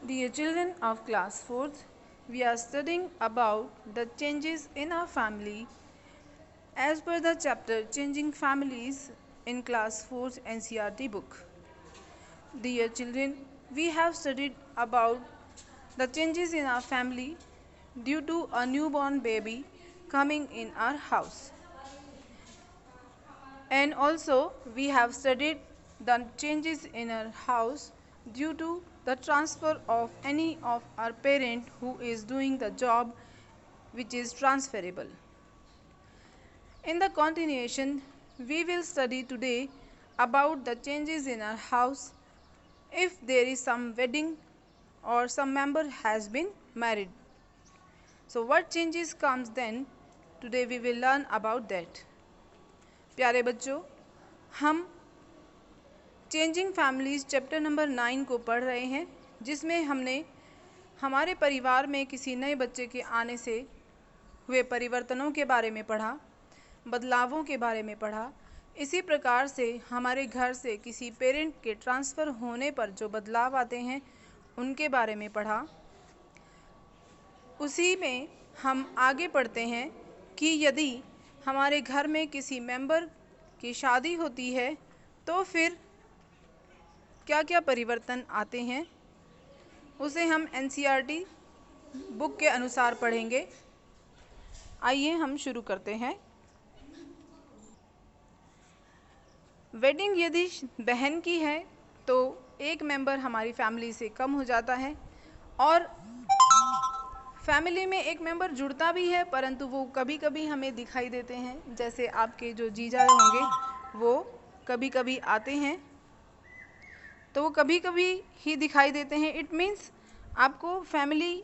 Dear children of class 4th, we are studying about the changes in our family as per the chapter Changing Families in class 4th NCERT book. Dear children, we have studied about the changes in our family due to a newborn baby coming in our house. And also we have studied the changes in our house due to the transfer of any of our parent who is doing the job which is transferable. In the continuation, we will study today about the changes in our house if there is some wedding or some member has been married. So what changes comes then? Today we will learn about that. प्यारे बच्चों, हम changing families chapter number 9 को पढ़ रहे हैं, जिसमें हमने हमारे परिवार में किसी नए बच्चे के आने से हुए परिवर्तनों के बारे में पढ़ा, बदलावों के बारे में पढ़ा। इसी प्रकार से हमारे घर से किसी पेरेंट के ट्रांसफ़र होने पर जो बदलाव आते हैं उनके बारे में पढ़ा। उसी में हम आगे पढ़ते हैं कि यदि हमारे घर में किसी मेंबर की शादी होती है तो फिर क्या क्या परिवर्तन आते हैं, उसे हम एनसीईआरटी बुक के अनुसार पढ़ेंगे। आइए हम शुरू करते हैं। वेडिंग यदि बहन की है तो एक मेंबर हमारी फैमिली से कम हो जाता है और फैमिली में एक मेंबर जुड़ता भी है, परंतु वो कभी कभी हमें दिखाई देते हैं। जैसे आपके जो जीजा होंगे वो कभी कभी आते हैं तो वो कभी कभी ही दिखाई देते हैं। इट मीन्स आपको फैमिली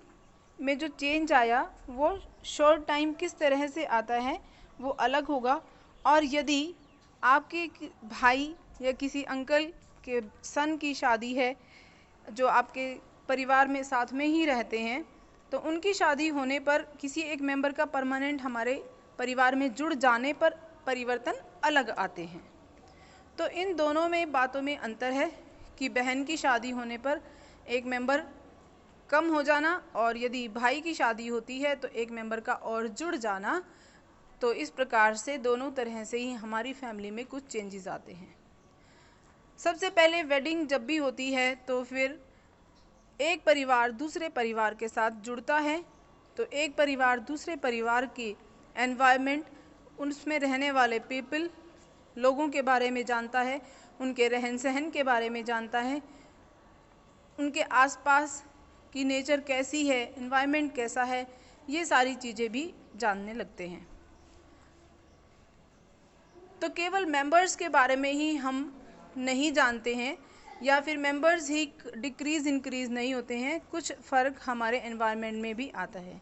में जो चेंज आया वो शॉर्ट टाइम किस तरह से आता है वो अलग होगा। और यदि आपके भाई या किसी अंकल के सन की शादी है जो आपके परिवार में साथ में ही रहते हैं, तो उनकी शादी होने पर किसी एक मेंबर का परमानेंट हमारे परिवार में जुड़ जाने पर परिवर्तन अलग आते हैं। तो इन दोनों में बातों में अंतर है कि बहन की शादी होने पर एक मेंबर कम हो जाना और यदि भाई की शादी होती है तो एक मेंबर का और जुड़ जाना। तो इस प्रकार से दोनों तरह से ही हमारी फैमिली में कुछ चेंजेस आते हैं। सबसे पहले वेडिंग जब भी होती है तो फिर एक परिवार दूसरे परिवार के साथ जुड़ता है, तो एक परिवार दूसरे परिवार की एनवायरनमेंट, उसमें रहने वाले पीपल, लोगों के बारे में जानता है, उनके रहन सहन के बारे में जानता है, उनके आसपास की नेचर कैसी है, एनवायरनमेंट कैसा है, ये सारी चीज़ें भी जानने लगते हैं। तो केवल मेंबर्स के बारे में ही हम नहीं जानते हैं या फिर मेंबर्स ही डिक्रीज़ इंक्रीज़ नहीं होते हैं, कुछ फ़र्क हमारे एनवायरनमेंट में भी आता है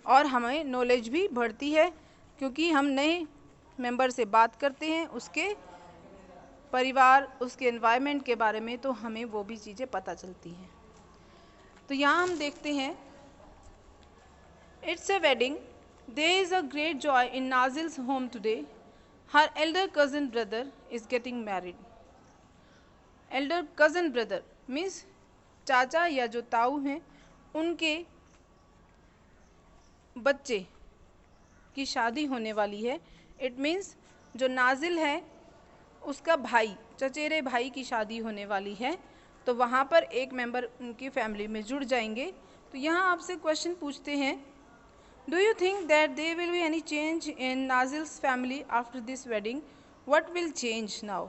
और हमें नॉलेज भी बढ़ती है क्योंकि हम नए मेंबर से बात करते हैं, उसके परिवार, उसके एनवायरनमेंट के बारे में, तो हमें वो भी चीज़ें पता चलती हैं। तो यहाँ हम देखते हैं, it's a wedding, there is a great joy in Nazil's home today, her elder cousin brother is getting married. Elder cousin brother means चाचा या जो ताऊ हैं उनके बच्चे की शादी होने वाली है। इट मीन्स जो नाजिल है उसका भाई, चचेरे भाई की शादी होने वाली है, तो वहाँ पर एक मेंबर उनकी फैमिली में जुड़ जाएंगे। तो यहाँ आपसे क्वेश्चन पूछते हैं, do you think that there will be any change in Nazil's family after this wedding? What will change now?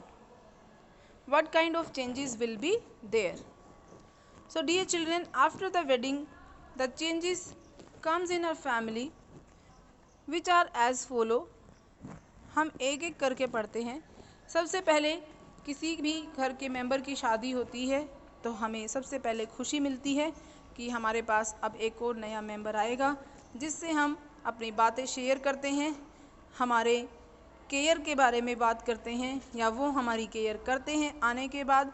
What kind of changes will be there? So dear children, after the wedding the changes comes in our family which are as follow. हम एक एक करके पढ़ते हैं। सबसे पहले किसी भी घर के मेंबर की शादी होती है तो हमें सबसे पहले खुशी मिलती है कि हमारे पास अब एक और नया मेंबर आएगा जिससे हम अपनी बातें शेयर करते हैं, हमारे केयर के बारे में बात करते हैं या वो हमारी केयर करते हैं आने के बाद।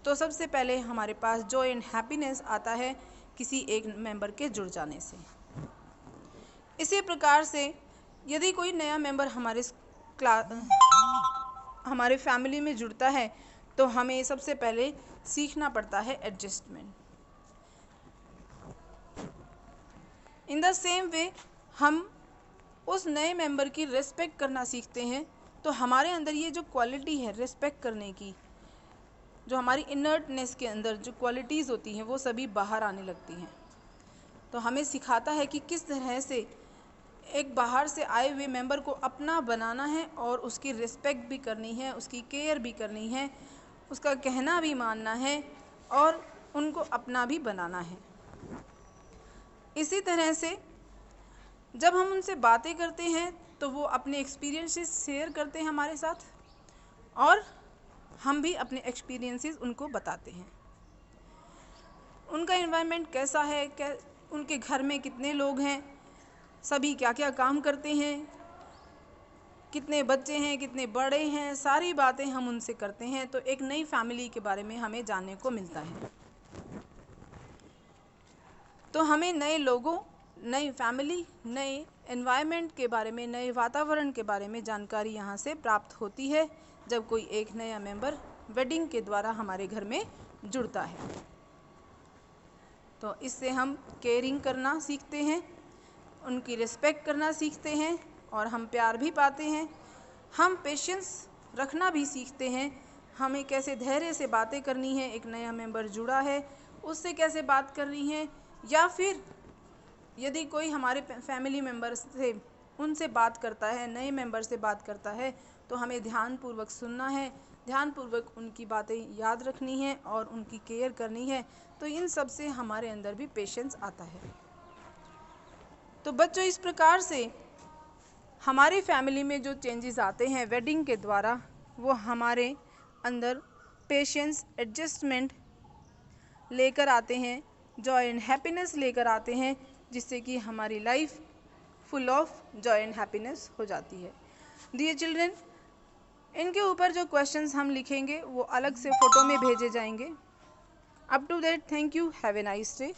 तो सबसे पहले हमारे पास जॉय एंड हैप्पीनेस आता है किसी एक मेंबर के जुड़ जाने से। इसी प्रकार से यदि कोई नया मेंबर हमारे फैमिली में जुड़ता है तो हमें सबसे पहले सीखना पड़ता है adjustment. In the same way हम उस नए मेंबर की रिस्पेक्ट करना सीखते हैं, तो हमारे अंदर ये जो क्वालिटी है रिस्पेक्ट करने की, जो हमारी इनर्टनेस के अंदर जो क्वालिटीज़ होती हैं वो सभी बाहर आने लगती हैं। तो हमें सिखाता है कि किस तरह से एक बाहर से आए हुए मेंबर को अपना बनाना है और उसकी रिस्पेक्ट भी करनी है, उसकी केयर भी करनी है, उसका कहना भी मानना है और उनको अपना भी बनाना है। इसी तरह से जब हम उनसे बातें करते हैं तो वो अपने एक्सपीरियंसेस शेयर करते हैं हमारे साथ और हम भी अपने एक्सपीरियंसेस उनको बताते हैं। उनका एनवायरनमेंट कैसा है, उनके घर में कितने लोग हैं, सभी क्या क्या काम करते हैं, कितने बच्चे हैं, कितने बड़े हैं, सारी बातें हम उनसे करते हैं। तो एक नई फैमिली के बारे में हमें जानने को मिलता है। तो हमें नए लोगों, नई फैमिली, नए एनवायरनमेंट के बारे में, नए वातावरण के बारे में जानकारी यहाँ से प्राप्त होती है जब कोई एक नया मेंबर वेडिंग के द्वारा हमारे घर में जुड़ता है। तो इससे हम केयरिंग करना सीखते हैं, उनकी रिस्पेक्ट करना सीखते हैं और हम प्यार भी पाते हैं। हम पेशेंस रखना भी सीखते हैं, हमें कैसे धैर्य से बातें करनी है, एक नया मेंबर जुड़ा है उससे कैसे बात करनी है, या फिर यदि कोई हमारे फैमिली मेंबर से उनसे बात करता है, नए मेंबर से बात करता है, तो हमें ध्यानपूर्वक सुनना है, ध्यानपूर्वक उनकी बातें याद रखनी है और उनकी केयर करनी है। तो इन सब से हमारे अंदर भी पेशेंस आता है। तो बच्चों, इस प्रकार से हमारी फैमिली में जो चेंजेस आते हैं वेडिंग के द्वारा, वो हमारे अंदर पेशेंस, एडजस्टमेंट लेकर आते हैं, जॉय एंड हैप्पीनेस लेकर आते हैं, जिससे कि हमारी life full of Joy and happiness हो जाती है। डियर चिल्ड्रन, इनके ऊपर जो क्वेश्चंस हम लिखेंगे वो अलग से फ़ोटो में भेजे जाएंगे। Up to that, thank you, have a nice day.